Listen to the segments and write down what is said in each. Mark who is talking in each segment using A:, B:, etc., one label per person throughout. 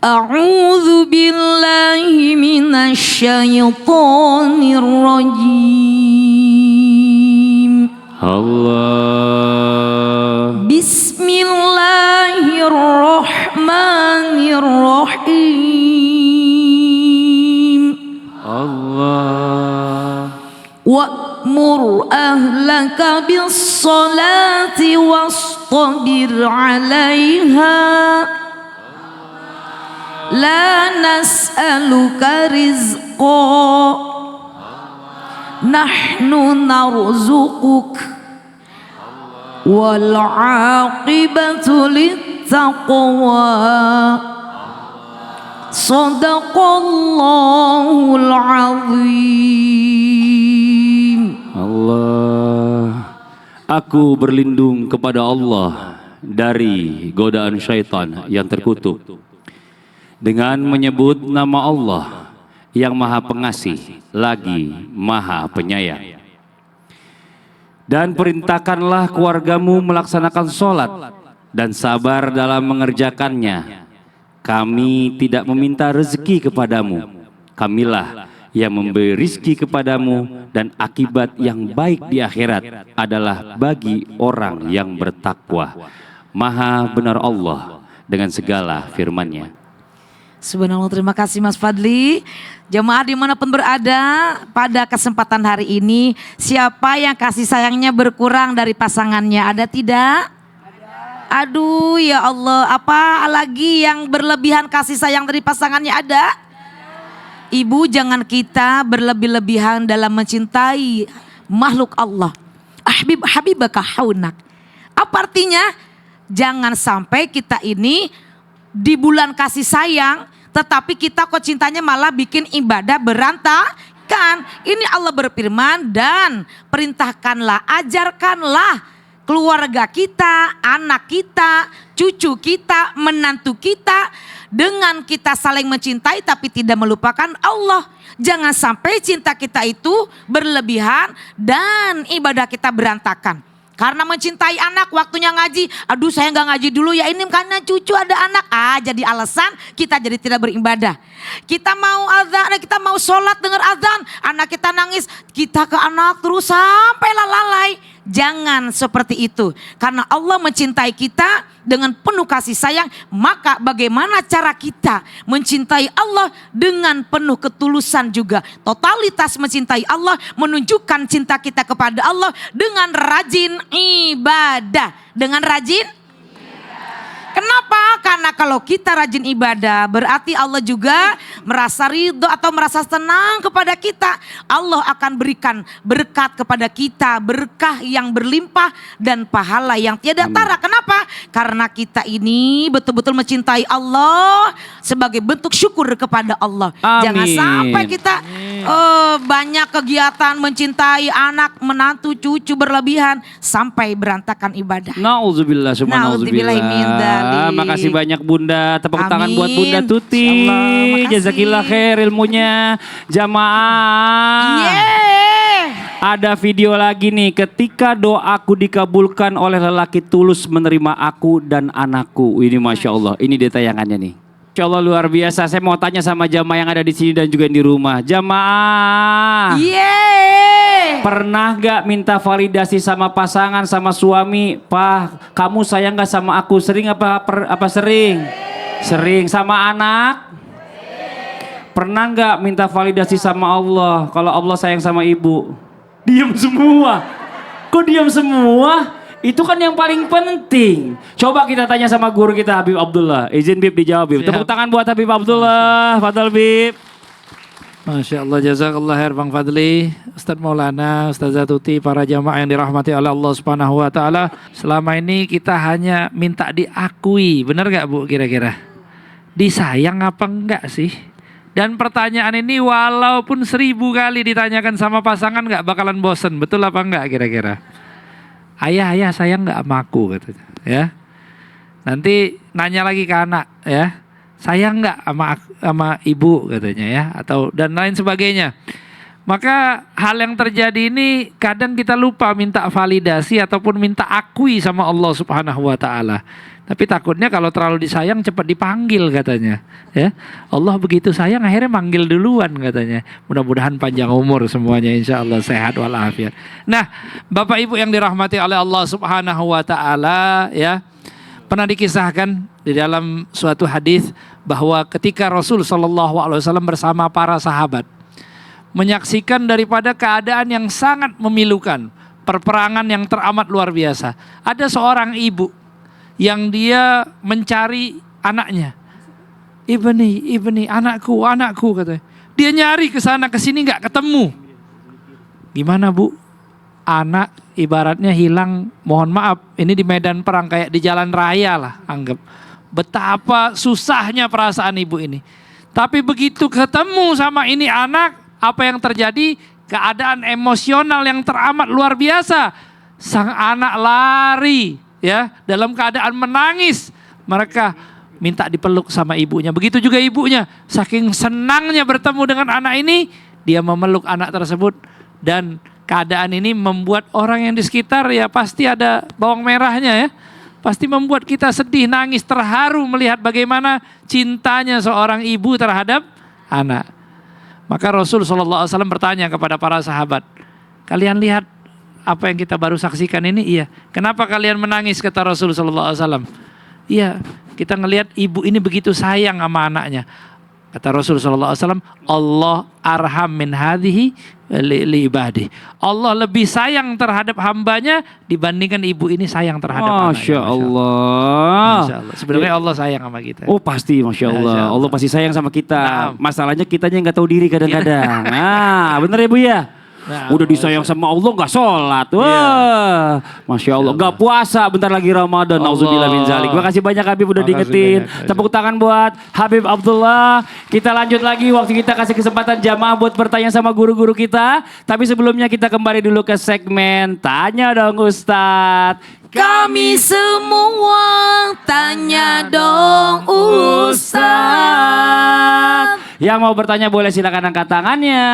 A: A'udzu billahi minasy syaithanir rajim.
B: Allah.
A: Bismillahirrahmanirrahim.
B: Allah.
A: Wa'mur ahlaka bis-salati wastabir 'alaiha. La nas'aluka rizqa, nahnu narzuquk, wal 'aqibatu lit-taqwa. Shadaqallahul 'azim.
B: Allah. Aku berlindung kepada Allah dari godaan syaitan yang terkutuk dengan menyebut nama Allah yang Maha Pengasih lagi Maha Penyayang. Dan perintahkanlah keluargamu melaksanakan sholat dan sabar dalam mengerjakannya. Kami tidak meminta rezeki kepadamu, Kamilah yang memberi rezeki kepadamu, dan akibat yang baik di akhirat adalah bagi orang yang bertakwa. Maha benar Allah dengan segala firman-Nya.
A: Subhanallah, terima kasih Mas Fadli. Jemaah dimanapun berada, pada kesempatan hari ini, siapa yang kasih sayangnya berkurang dari pasangannya? Ada tidak? Ada. Aduh ya Allah, apa lagi yang berlebihan kasih sayang dari pasangannya? Ada? Ibu, jangan kita berlebih-lebihan dalam mencintai makhluk Allah. Habibaka haunak. Apa artinya? Jangan sampai kita ini di bulan kasih sayang, tetapi kita kok cintanya malah bikin ibadah berantakan. Ini Allah berfirman, dan perintahkanlah, ajarkanlah keluarga kita, anak kita, cucu kita, menantu kita, dengan kita saling mencintai tapi tidak melupakan Allah. Jangan sampai cinta kita itu berlebihan dan ibadah kita berantakan. Karena mencintai anak, waktunya ngaji, aduh saya nggak ngaji dulu ya, ini karena cucu ada anak, jadi alasan kita jadi tidak beribadah. Kita mau azan, kita mau sholat dengar azan, anak kita nangis, kita ke anak terus sampai lalai. Jangan seperti itu, karena Allah mencintai kita dengan penuh kasih sayang. Maka bagaimana cara kita mencintai Allah? Dengan penuh ketulusan juga. Totalitas mencintai Allah, menunjukkan cinta kita kepada Allah dengan rajin ibadah. Dengan rajin. Kenapa? Karena kalau kita rajin ibadah, berarti Allah juga merasa ridho atau merasa senang kepada kita. Allah akan berikan berkat kepada kita, berkah yang berlimpah dan pahala yang tiada tara. Kenapa? Karena kita ini betul-betul mencintai Allah sebagai bentuk syukur kepada Allah.
B: Amin.
A: Jangan sampai kita banyak kegiatan mencintai anak, menantu, cucu berlebihan sampai berantakan ibadah.
B: Nauzubillah, subhanallah. Makasih banyak Bunda. Tepuk tangan buat Bunda Tuti. Jazakillah khair ilmunya. Jamaah. Ada video lagi nih. Ketika doaku dikabulkan oleh lelaki tulus menerima aku dan anakku. Ini Masya Allah. Ini dia tayangannya nih. Insya Allah luar biasa. Saya mau tanya sama jamaah yang ada di sini dan juga di rumah. Jamaah. Pernah gak minta validasi sama pasangan, sama suami? Pak, kamu sayang gak sama aku? Sering apa sering? Sering. Sama anak? Pernah gak minta validasi sama Allah? Kalau Allah sayang sama ibu? Diam semua. Kok diam semua? Itu kan yang paling penting. Coba kita tanya sama guru kita Habib Abdullah. Izin Bib dijawab Bib. Tepuk tangan buat Habib Abdullah. Fadal Bib.
C: Masya Allah, jazakallah khair Bang Fadli, Ustadz Maulana, Ustazah Tuti, para jamaah yang dirahmati oleh Allah Subhanahu wa Ta'ala. Selama ini kita hanya minta diakui, benar gak Bu kira-kira? Disayang apa enggak sih? Dan pertanyaan ini walaupun 1000 kali ditanyakan sama pasangan gak bakalan bosen, betul apa enggak kira-kira? Ayah sayang gak sama aku katanya, ya. Nanti nanya lagi ke anak, ya. Sayang nggak sama ibu katanya ya, atau dan lain sebagainya. Maka hal yang terjadi ini kadang kita lupa minta validasi ataupun minta akui sama Allah Subhanahu wa taala. Tapi takutnya kalau terlalu disayang cepat dipanggil katanya. Ya. Allah begitu sayang akhirnya manggil duluan katanya. Mudah-mudahan panjang umur semuanya, insya Allah sehat walafiat. Nah, Bapak Ibu yang dirahmati oleh Allah Subhanahu wa taala, ya. Pernah dikisahkan di dalam suatu hadis bahwa ketika Rasul sallallahu alaihi wasallam bersama para sahabat menyaksikan daripada keadaan yang sangat memilukan, perperangan yang teramat luar biasa. Ada seorang ibu yang dia mencari anaknya. Ibni, anakku katanya. Dia nyari ke sana ke sini nggak ketemu. Gimana Bu? Anak ibaratnya hilang, mohon maaf, ini di medan perang kayak di jalan raya lah, anggap. Betapa susahnya perasaan ibu ini. Tapi begitu ketemu sama ini anak, apa yang terjadi? Keadaan emosional yang teramat luar biasa. Sang anak lari, ya, dalam keadaan menangis. Mereka minta dipeluk sama ibunya. Begitu juga ibunya, saking senangnya bertemu dengan anak ini, dia memeluk anak tersebut. Dan keadaan ini membuat orang yang di sekitar, ya pasti ada bawang merahnya, ya. Pasti membuat kita sedih, nangis, terharu melihat bagaimana cintanya seorang ibu terhadap anak. Maka Rasul SAW bertanya kepada para sahabat, kalian lihat apa yang kita baru saksikan ini? Iya. Kenapa kalian menangis, kata Rasul SAW? Iya, kita ngelihat ibu ini begitu sayang sama anaknya. Kata Rasul SAW, Allah arham min hadhihi li ibadih. Allah lebih sayang terhadap hambanya dibandingkan ibu ini sayang terhadap anaknya.
B: Masya Allah.
C: Masya Allah. Sebenarnya Allah sayang sama kita.
B: Oh pasti, Masya Allah. Allah pasti sayang sama kita.
C: Nah.
B: Masalahnya kitanya nggak tahu diri kadang-kadang. Nah, bener ya Bu ya?
C: Nah,
B: udah disayang sama Allah nggak sholat. Wah, Masya Allah. Nggak puasa, bentar lagi Ramadan. Nauzubillah min zalik. Makasih banyak Habib udah
C: Makasih
B: diingetin.
C: banyak.
B: Tepuk tangan buat Habib Abdullah. Kita lanjut lagi, waktu kita kasih kesempatan jamaah buat bertanya sama guru-guru kita. Tapi sebelumnya kita kembali dulu ke segmen Tanya Dong Ustadz.
A: Kami semua tanya dong Ustaz.
B: Yang mau bertanya boleh silakan angkat tangannya.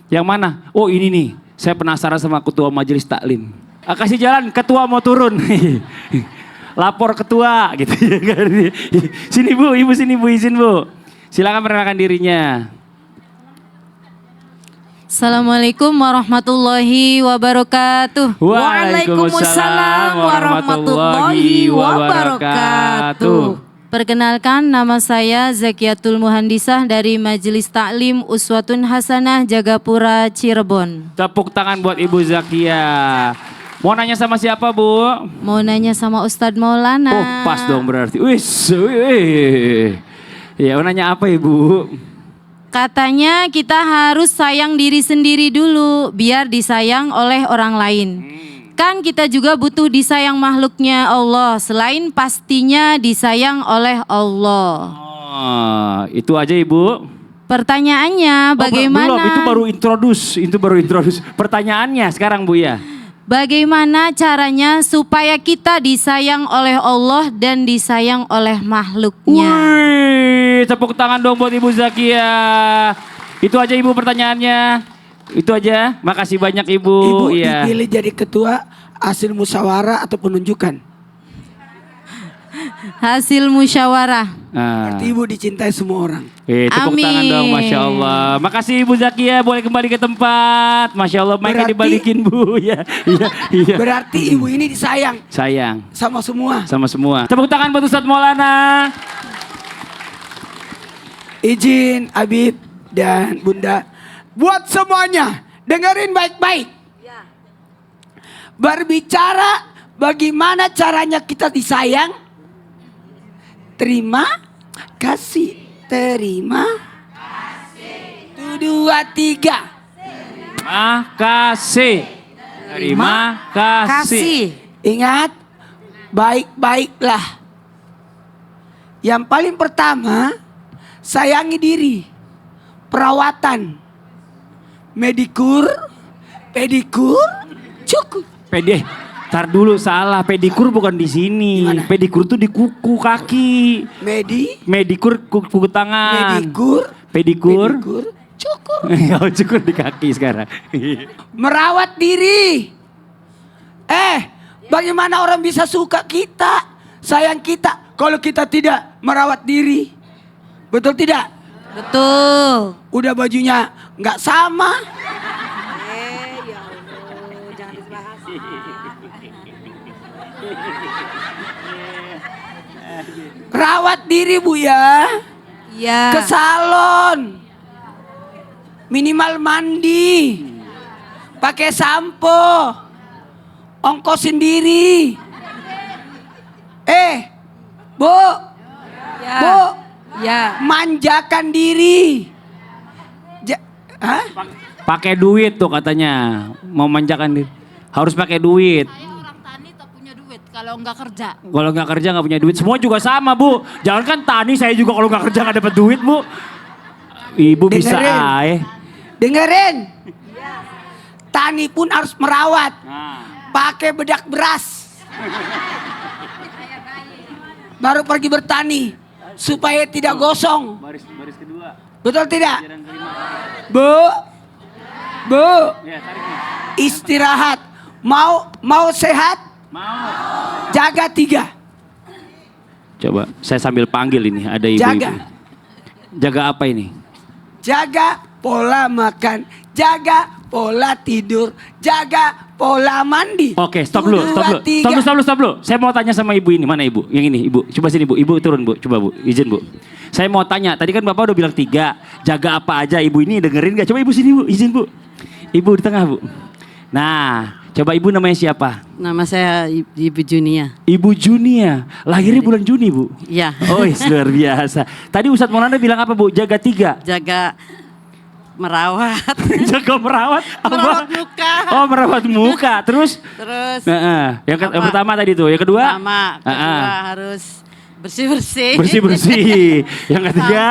B: Yang mana? Oh ini nih, saya penasaran sama ketua majelis taklim. Kasih jalan, ketua mau turun. Lapor ketua gitu. Sini Bu, ibu sini Bu, izin Bu. Silakan perkenalkan dirinya.
D: Assalamualaikum warahmatullahi wabarakatuh.
A: Waalaikumsalam warahmatullahi wabarakatuh.
D: Perkenalkan, nama saya Zakiatul Muhandisah dari Majelis Taklim Uswatun Hasanah Jagapura Cirebon.
B: Tepuk tangan buat Ibu Zakia. Mau nanya sama siapa Bu?
D: Mau nanya sama Ustadz Maulana.
B: Oh pas dong berarti. Wih. Ya mau nanya apa Ibu?
D: Katanya kita harus sayang diri sendiri dulu biar disayang oleh orang lain. Kan kita juga butuh disayang makhluknya Allah, selain pastinya disayang oleh Allah.
B: Oh, itu aja Ibu.
D: Pertanyaannya bagaimana?
B: Belum, itu baru introduce. Pertanyaannya sekarang Bu ya.
D: Bagaimana caranya supaya kita disayang oleh Allah dan disayang oleh makhluknya?
B: Wih, tepuk tangan dong buat Ibu Zakia. Itu aja Ibu pertanyaannya. Itu aja. Makasih banyak Ibu.
E: Ibu
B: Ya.
E: dipilih jadi ketua hasil musyawarah atau penunjukan.
D: Hasil musyawarah.
B: Nah.
E: Berarti ibu dicintai semua orang.
B: Tepuk tangan dong, Masya Allah. Makasih Ibu Zakia, boleh kembali ke tempat. Masya Allah, mic-nya
E: Berarti-
B: dibalikin Bu. Ya, iya.
E: Berarti ibu ini disayang
B: Sayang
E: sama semua.
B: sama semua. Tepuk tangan buat Ustadz Maulana.
E: Izin Habib dan Bunda, buat semuanya dengerin baik-baik. Berbicara bagaimana caranya kita disayang. Terima kasih. Terima kasih. 1, 2, 3.
B: Makasih. Terima kasih.
E: Ingat, baik-baiklah. Yang paling pertama, sayangi diri. Perawatan. Medikur, pedikur, cukup.
B: Tar dulu salah, pedikur bukan di sini.
E: Di mana?
B: Pedikur tuh di kuku kaki. Medikur kuku tangan.
E: Medikur,
B: Pedikur,
E: pedikur, Cukur.
B: Oh, cukur di kaki sekarang.
E: Merawat diri. Bagaimana orang bisa suka kita, sayang kita, kalau kita tidak merawat diri? Betul tidak?
A: Betul.
E: Udah bajunya nggak sama. Rawat diri Bu ya.
A: Iya.
E: Ke salon. Minimal mandi. Pakai sampo. Ongkos sendiri. Bu.
A: Ya.
E: Bu.
A: Ya.
E: Manjakan diri. Hah?
B: Pakai duit tuh katanya. Mau manjakan diri. Harus pakai duit.
D: Saya orang tani tak punya duit kalau nggak kerja.
B: Kalau nggak kerja nggak punya duit. Semua juga sama Bu. Jangan kan tani, saya juga kalau nggak kerja nggak dapat duit Bu. Ibu bisa
E: Dengerin. Dengerin. Tani pun harus merawat. Pakai bedak beras. Baru pergi bertani. Supaya tidak gosong.
B: Baris kedua.
E: Betul tidak? Bu. Istirahat. Mau sehat?
B: Mau.
E: Jaga 3.
B: Coba saya sambil panggil ini, ada ibu-ibu.
E: Jaga.
B: Jaga apa ini?
E: Jaga pola makan. Jaga pola tidur. Jaga pola mandi.
B: Oke, stop dulu. Stop dulu. Saya mau tanya sama ibu ini. Mana ibu? Yang ini, ibu. Coba sini Bu. Ibu turun Bu. Coba Bu. Izin Bu. Saya mau tanya. Tadi kan Bapak udah bilang 3. Jaga apa aja. Ibu ini dengerin gak? Coba ibu sini Bu. Izin Bu. Ibu di tengah Bu. Nah, coba ibu namanya siapa?
F: Nama saya Ibu Junia.
B: Ibu Junia. Lahirnya bulan Juni Bu.
F: Ya.
B: Oh, luar biasa. Tadi Ustadz Maulana bilang apa Bu? Jaga 3.
F: Jaga merawat.
B: Jaga merawat apa?
F: Merawat muka.
B: Oh, merawat muka. Terus?
F: Terus
B: Yang pertama tadi tuh. Yang kedua?
F: kedua harus bersih-bersih.
B: Bersih-bersih. Yang ketiga?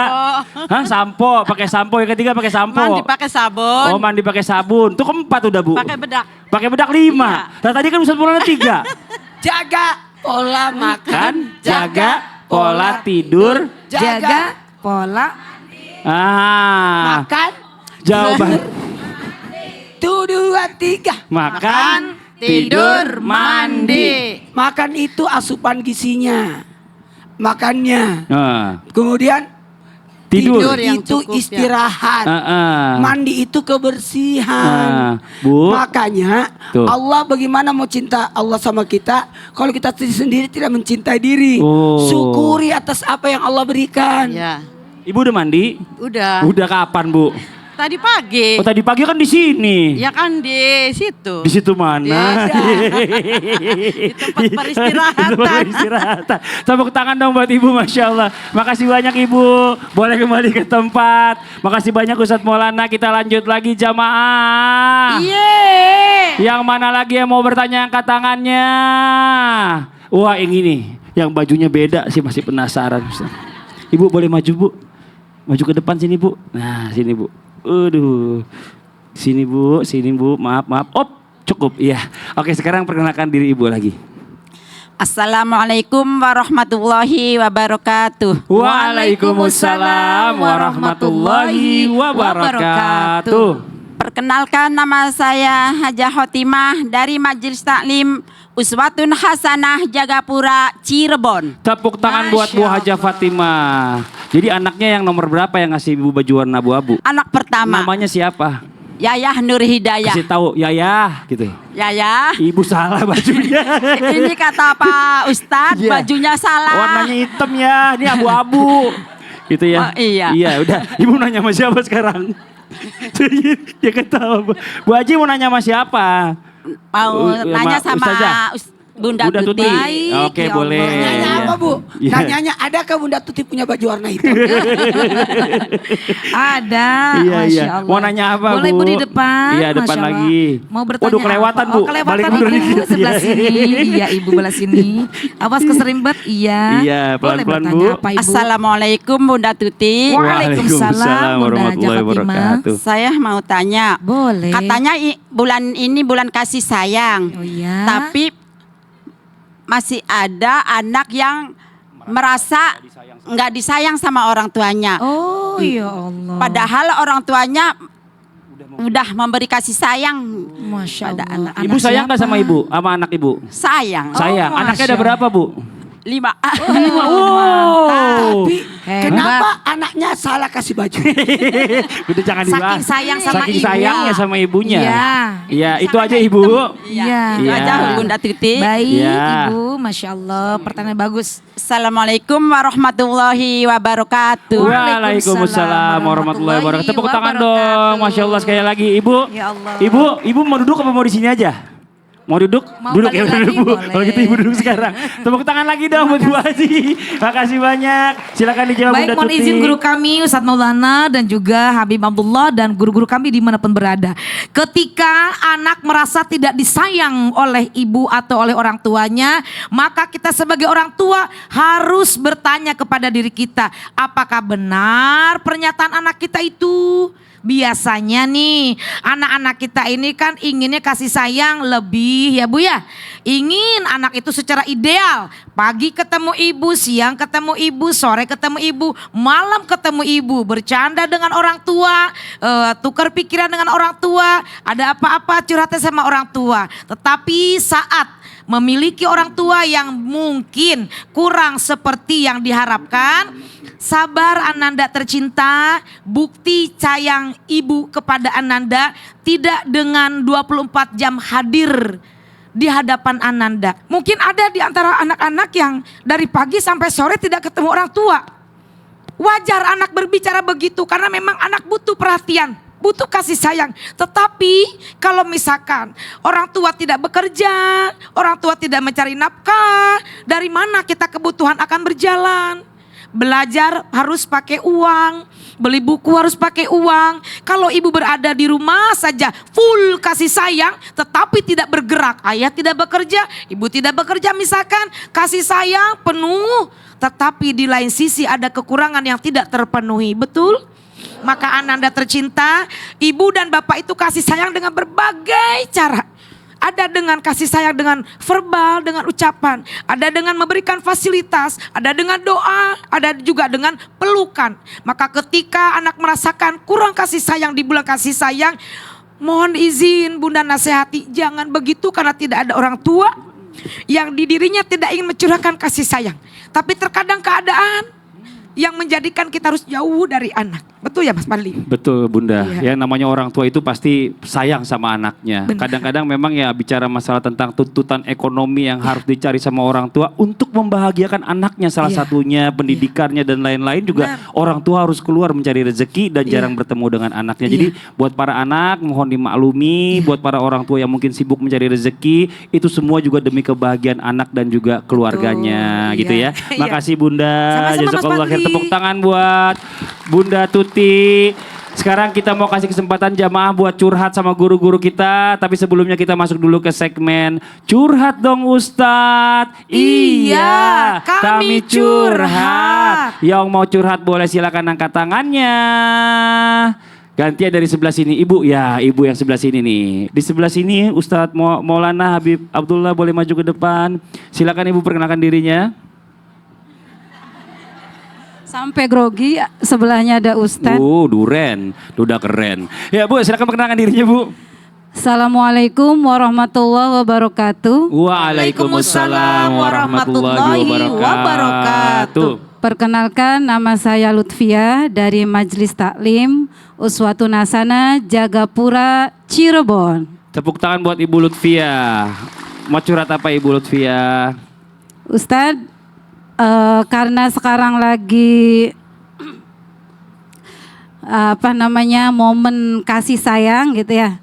F: Sampo.
B: Sampo. Pakai sampo. Yang ketiga pakai sampo.
F: Mandi pakai sabun.
B: Oh, mandi pakai sabun. Itu keempat udah Bu.
F: Pakai bedak.
B: Pakai bedak 5. Nah, tadi kan Ustadz Maulana 3.
E: Jaga pola makan.
B: Jaga pola tidur.
A: Jaga pola.
E: Makan.
B: Jawaban.
E: 1, 2, 3.
B: Makan, tidur, mandi.
E: Makan itu asupan gizinya. Makannya.
B: Nah,
E: Kemudian
B: tidur.
F: yang
E: itu
F: cukup, ya.
E: istirahat. Mandi itu kebersihan.
B: Bu.
E: Makanya
B: Tuh.
E: Allah bagaimana mau cinta Allah sama kita kalau kita sendiri tidak mencintai diri.
B: Oh.
E: Syukuri atas apa yang Allah berikan.
F: Ya.
B: Ibu udah mandi?
F: Udah.
B: Udah kapan Bu?
F: Tadi pagi.
B: Oh, tadi pagi kan di sini.
F: Ya kan di situ.
B: Di situ mana?
F: Di tempat peristirahatan.
B: Di tempat peristirahatan. Tepuk tangan dong buat Ibu, Masya Allah. Makasih banyak Ibu. Boleh kembali ke tempat. Makasih banyak Ustadz Maulana. Kita lanjut lagi jamaah. Yang mana lagi yang mau bertanya, angkat tangannya. Wah, yang ini. Yang bajunya beda sih, masih penasaran Ustaz. Ibu boleh maju Bu. Maju ke depan sini Bu. Nah, sini Bu. Aduh. Sini Bu. Maaf. Cukup. Iya. Oke, sekarang perkenalkan diri Ibu lagi.
F: Assalamualaikum warahmatullahi wabarakatuh.
B: Waalaikumsalam warahmatullahi wabarakatuh.
F: Perkenalkan, nama saya Hajah Khotimah dari Majelis Taklim Uswatun Hasanah Jagapura Cirebon.
B: Tepuk tangan buat Bu Hajah Fatimah. Jadi anaknya yang nomor berapa yang ngasih Ibu baju warna abu-abu?
F: Anak pertama.
B: Namanya siapa?
F: Yayah Nur Hidayah.
B: Kasih tahu Yayah gitu.
F: Yayah.
B: Ibu salah bajunya.
F: Ini kata Pak Ustadz,
B: Iya.
F: bajunya salah.
B: Warnanya hitam ya, ini abu-abu. Gitu ya.
F: Oh, iya.
B: Iya, udah. Ibu nanya sama siapa sekarang? Ya ketawa. Bu Haji mau nanya sama siapa?
F: Mau nanya sama
B: Ustazah?
F: Bunda Tuti.
A: Baik,
B: Oke,
A: ya
B: boleh.
A: Allah.
E: Nanya
B: Iya.
E: apa Bu?
B: Iya.
E: Nanyanya adakah Bunda Tuti punya baju warna hitam?
A: Ada.
B: Iya,
A: Masya
B: iya.
A: Allah.
B: Mau nanya apa,
A: Boleh
B: Bu?
A: Bu di depan.
B: Iya, depan
A: Masya Allah.
B: lagi.
A: Mau bertanya
B: Waduh, kelewatan,
A: apa?
B: Bu.
A: Oh, kelewatan
B: Balik mundur
A: Ibu
B: dikit.
A: sebelah
B: Iya.
A: sini. Iya, Ibu belah sini. Awas keserimpet. Iya.
B: Iya,
A: Boleh
B: pelan-pelan,
A: bertanya
B: Bu.
A: apa, Ibu?
F: Assalamualaikum Bunda Tuti.
A: Waalaikumsalam, Bunda
B: warahmatullahi
A: Hajah Fatimah.
B: wabarakatuh.
F: Saya mau tanya.
A: Boleh.
F: Katanya bulan ini bulan kasih sayang.
A: Oh iya.
F: Tapi masih ada anak yang merasa nggak disayang sama orang tuanya.
A: Oh Oh ya Allah.
F: Padahal orang tuanya udah memberi kasih sayang
A: Masya
F: pada
A: Allah.
F: anak.
B: Ibu sayang nggak sama ibu? Sama anak ibu?
F: Sayang.
B: Sayang. Anaknya ada
A: Masya
B: berapa, Bu?
F: 5.
B: Wow.
E: Tapi kenapa anaknya salah kasih baju?
B: Udah jangan
A: Saking
B: dibahas.
A: sayang sama
B: Saking
A: ibu.
B: sayangnya sama ibunya.
A: Iya.
B: Iya, itu aja Ibu.
A: Iya.
F: Itu aja
B: Iya.
F: Bunda Tuti.
A: Baik
B: Ya.
A: Ibu, Masya Allah, pertanyaan bagus.
F: Assalamualaikum warahmatullahi wabarakatuh.
B: Waalaikumsalam warahmatullahi wabarakatuh. Tepuk tangan dong. Masya Allah sekali lagi Ibu.
A: Ya Allah.
B: Ibu mau duduk apa mau di sini aja? Mau duduk?
A: Mau
B: Duduk
A: balik
B: ya,
A: lagi,
B: duduk Bu.
A: boleh.
B: Kalau gitu Ibu duduk sekarang. Tepuk tangan lagi dong buat Bu Haji. Makasih banyak. Silakan dijawab
A: Baik,
B: Bunda
A: mohon
B: Tuti.
A: izin guru kami Ustadz Maulana dan juga Habib Abdullah dan guru-guru kami dimanapun berada. Ketika anak merasa tidak disayang oleh ibu atau oleh orang tuanya, maka kita sebagai orang tua harus bertanya kepada diri kita, apakah benar pernyataan anak kita itu? Biasanya nih anak-anak kita ini kan inginnya kasih sayang lebih ya Bu ya. Ingin anak itu secara ideal. Pagi ketemu ibu, siang ketemu ibu, sore ketemu ibu, malam ketemu ibu. Bercanda dengan orang tua, tukar pikiran dengan orang tua. Ada apa-apa curhatnya sama orang tua. Tetapi saat memiliki orang tua yang mungkin kurang seperti yang diharapkan, sabar Ananda tercinta, bukti sayang ibu kepada Ananda tidak dengan 24 jam hadir di hadapan Ananda. Mungkin ada di antara anak-anak yang dari pagi sampai sore tidak ketemu orang tua. Wajar anak berbicara begitu karena memang anak butuh perhatian, butuh kasih sayang. Tetapi kalau misalkan orang tua tidak bekerja, orang tua tidak mencari nafkah, dari mana kita kebutuhan akan berjalan? Belajar harus pakai uang, beli buku harus pakai uang. Kalau ibu berada di rumah saja full kasih sayang tetapi tidak bergerak, ayah tidak bekerja, ibu tidak bekerja misalkan, kasih sayang penuh tetapi di lain sisi ada kekurangan yang tidak terpenuhi, betul? Maka Ananda tercinta, ibu dan bapak itu kasih sayang dengan berbagai cara. Ada dengan kasih sayang dengan verbal, dengan ucapan. Ada dengan memberikan fasilitas, ada dengan doa, ada juga dengan pelukan. Maka ketika anak merasakan kurang kasih sayang di bulan kasih sayang, mohon izin Bunda nasihati, jangan begitu karena tidak ada orang tua yang di dirinya tidak ingin mencurahkan kasih sayang. Tapi terkadang keadaan yang menjadikan kita harus jauh dari anak. Betul ya Mas Fadli?
B: Betul Bunda,
A: Iya.
B: yang namanya orang tua itu pasti sayang sama anaknya.
A: Benar.
B: Kadang-kadang memang ya bicara masalah tentang tuntutan ekonomi yang harus dicari sama orang tua untuk membahagiakan anaknya, salah
A: Iya.
B: satunya pendidikannya dan lain-lain juga orang tua harus keluar mencari rezeki dan jarang bertemu dengan anaknya. Jadi buat para anak mohon dimaklumi, buat para orang tua yang mungkin sibuk mencari rezeki, itu semua juga demi kebahagiaan anak dan juga keluarganya gitu
A: iya.
B: ya. Makasih Bunda,
A: Sama-sama, Mas
B: jazakallah khair.
A: Fadli.
B: Tepuk tangan buat Bunda Tuti. Sekarang kita mau kasih kesempatan jamaah buat curhat sama guru-guru kita. Tapi sebelumnya kita masuk dulu ke segmen Curhat Dong Ustadz.
A: Iya, kami curhat.
B: Yang mau curhat boleh silakan angkat tangannya. Gantian dari sebelah sini. Ibu ya, ibu yang sebelah sini nih. Di sebelah sini Ustadz Maulana Habib Abdullah boleh maju ke depan. Silakan ibu perkenalkan dirinya.
G: Sampai grogi, sebelahnya ada Ustadz.
B: Duren, udah keren. Ya Bu, silakan perkenalkan dirinya Bu.
G: Assalamualaikum warahmatullahi wabarakatuh.
B: Waalaikumsalam warahmatullahi wabarakatuh.
G: Perkenalkan, nama saya Lutfia dari Majelis Taklim Uswatun Hasanah Jagapura Cirebon.
B: Tepuk tangan buat Ibu Lutfia. Mau curhat apa Ibu Lutfia?
G: Ustadz, karena sekarang lagi momen kasih sayang gitu ya.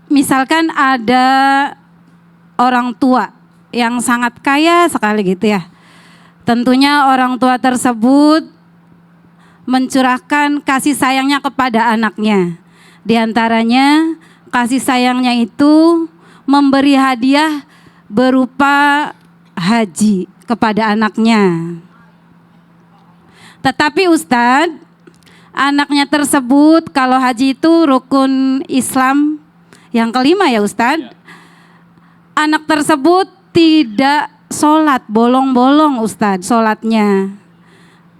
G: Misalkan ada orang tua yang sangat kaya sekali gitu ya. Tentunya orang tua tersebut mencurahkan kasih sayangnya kepada anaknya. Di antaranya kasih sayangnya itu memberi hadiah berupa haji kepada anaknya. Tetapi Ustadz, anaknya tersebut kalau haji itu rukun Islam yang kelima ya Ustadz. Anak tersebut tidak sholat, bolong-bolong Ustadz sholatnya.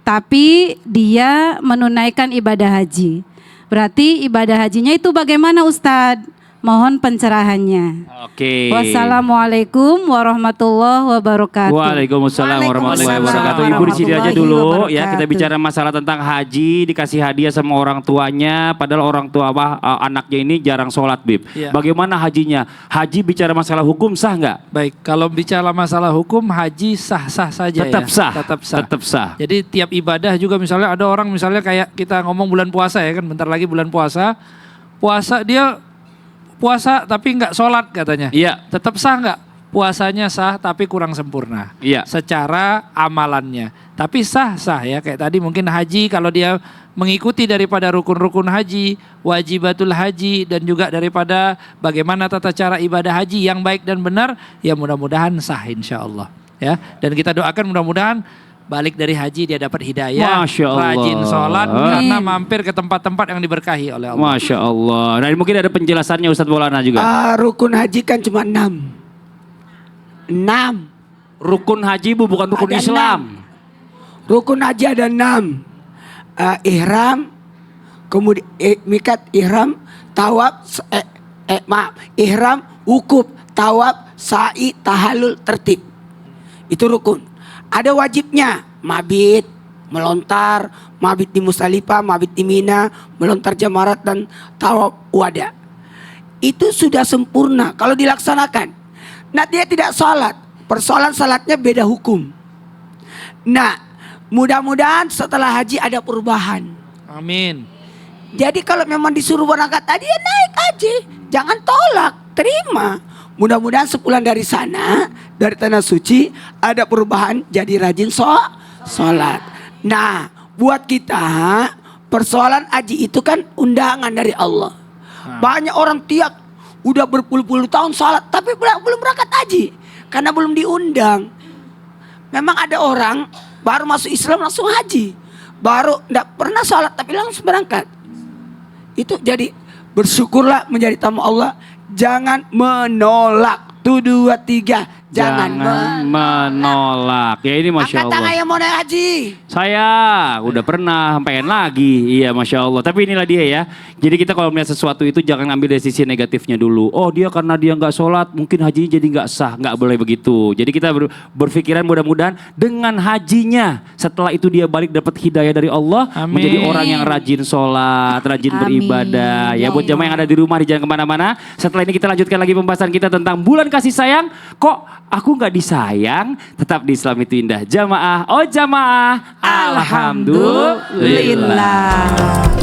G: tapi dia menunaikan ibadah haji. Berarti ibadah hajinya itu bagaimana Ustadz? Mohon pencerahannya.
B: Oke.
G: Wassalamualaikum warahmatullahi wabarakatuh.
B: Waalaikumsalam warahmatullahi wabarakatuh. Ibu di sini aja dulu ya, kita bicara masalah tentang haji, dikasih hadiah sama orang tuanya, padahal orang tua anaknya ini jarang sholat, Bib.
C: Iya.
B: Bagaimana hajinya? Haji bicara masalah hukum sah nggak?
C: Baik, kalau bicara masalah hukum haji sah-sah saja
B: Tetap
C: ya.
B: sah.
C: Tetap sah.
B: Tetap sah.
C: Jadi tiap ibadah juga misalnya ada orang misalnya kayak kita ngomong bulan puasa ya kan, bentar lagi bulan puasa. Puasa dia puasa tapi nggak sholat katanya.
B: Iya.
C: Tetap sah nggak? Puasanya sah tapi kurang sempurna.
B: Iya.
C: Secara amalannya. Tapi sah-sah ya. Kayak tadi mungkin haji kalau dia mengikuti daripada rukun-rukun haji, wajibatul haji, dan juga daripada bagaimana tata cara ibadah haji yang baik dan benar, ya mudah-mudahan sah insya Allah. Ya. Dan kita doakan mudah-mudahan balik dari haji dia dapat hidayah,
B: Masya Allah.
C: rajin sholat, karena mampir ke tempat-tempat yang diberkahi oleh Allah.
B: Masya Allah. Nah, mungkin ada penjelasannya Ustadz Maulana juga.
E: Rukun haji kan cuma 6. 6.
B: Rukun haji Bu, bukan rukun
E: Ada
B: Islam.
E: 6. Rukun haji ada 6. Ihram, kemudian mikat ihram, tawaf, ihram, wukuf, tawaf, sa'i, tahallul, tertib. Itu rukun. Ada wajibnya, mabit, melontar, mabit di Musdalifah, mabit di Mina, melontar jamarat dan tawaf wada. Itu sudah sempurna kalau dilaksanakan. Nah, dia tidak salat. Persoalan salatnya beda hukum. Nah, mudah-mudahan setelah haji ada perubahan.
C: Amin.
E: Jadi kalau memang disuruh berangkat tadi ya naik aja. Jangan tolak, terima. Mudah-mudahan sepulang dari sana, dari tanah suci, ada perubahan jadi rajin sholat. Nah, buat kita persoalan haji itu kan undangan dari Allah. Banyak orang tiap udah berpuluh-puluh tahun sholat tapi belum berangkat haji karena belum diundang. Memang ada orang baru masuk Islam langsung haji, baru tidak pernah sholat tapi langsung berangkat. Itu jadi bersyukurlah menjadi tamu Allah. Jangan menolak. 1, 2, 3. Jangan
B: menolak. Ya ini Masya
E: Angkat tangan
B: Allah.
E: yang mau naik haji.
B: Saya udah pernah, pengen lagi. Iya Masya Allah. Tapi inilah dia ya. Jadi kita kalau melihat sesuatu itu jangan ambil dari sisi negatifnya dulu. Oh dia karena dia nggak sholat mungkin hajinya jadi nggak sah. Nggak boleh begitu. Jadi kita berpikiran mudah-mudahan dengan hajinya setelah itu dia balik dapat hidayah dari Allah.
C: Amin.
B: Menjadi orang yang rajin sholat, rajin beribadah. Ya buat jamaah yang ada di rumah jangan kemana-mana. Setelah ini kita lanjutkan lagi pembahasan kita tentang bulan kasih sayang. Kok aku nggak disayang? Tetap di Islam itu indah. Jamaah, oh jamaah, alhamdulillah.
A: Alhamdulillah.